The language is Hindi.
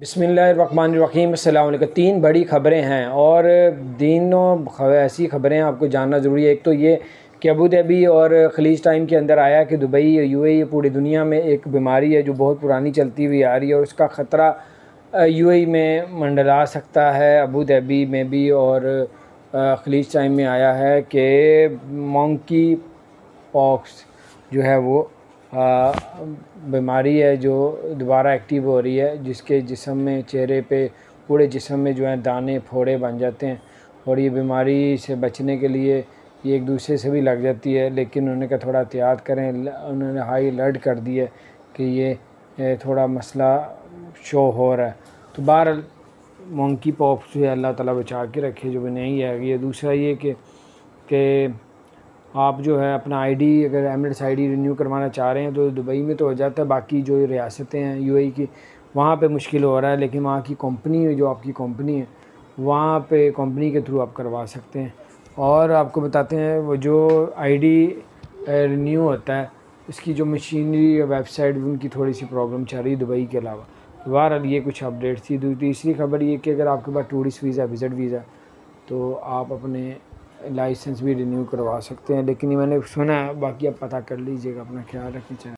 बिस्मिल्लाहिर्रहमानिर्रहीम। अस्सलाम वालेकुम। तीन बड़ी ख़बरें हैं और तीनों ऐसी ख़बरें आपको जानना ज़रूरी है। एक तो ये कि अबू धाबी और ख़लीज टाइम के अंदर आया कि दुबई यूएई पूरी दुनिया में एक बीमारी है जो बहुत पुरानी चलती हुई आ रही है और उसका ख़तरा यूएई में मंडरा सकता है, अबू धाबी में भी और ख़लीज टाइम में आया है कि मंकी पॉक्स जो है वो बीमारी है जो दोबारा एक्टिव हो रही है, जिसके जिस्म में, चेहरे पे, पूरे जिस्म में जो है दाने फोड़े बन जाते हैं और ये बीमारी से बचने के लिए ये एक दूसरे से भी लग जाती है। लेकिन उन्होंने कहा थोड़ा एहतियात करें। उन्होंने हाई अलर्ट कर दिया कि ये थोड़ा मसला शो हो रहा है। तो बहरहाल मंकी पॉक्स से अल्लाह ताला बचा के रखे, जो भी नहीं है। ये दूसरा ये कि आप जो है अपना आईडी, अगर एमिरेट्स आईडी रिन्यू करवाना चाह रहे हैं तो दुबई में तो हो जाता है, बाकी जो रियासतें हैं यूएई की वहाँ पे मुश्किल हो रहा है। लेकिन वहाँ की कंपनी, जो आपकी कंपनी है, वहाँ पे कंपनी के थ्रू आप करवा सकते हैं। और आपको बताते हैं वो जो आईडी रिन्यू होता है, इसकी जो मशीनरी या वेबसाइट, उनकी थोड़ी सी प्रॉब्लम चल रही है दुबई के अलावा। बहरहाल ये कुछ अपडेट थी। तीसरी खबर ये कि अगर आपके पास टूरिस्ट वीज़ा, विज़िट वीज़ा, तो आप अपने लाइसेंस भी रिन्यू करवा सकते हैं। लेकिन ये मैंने सुना है, बाकी आप पता कर लीजिएगा। अपना ख्याल रखिए।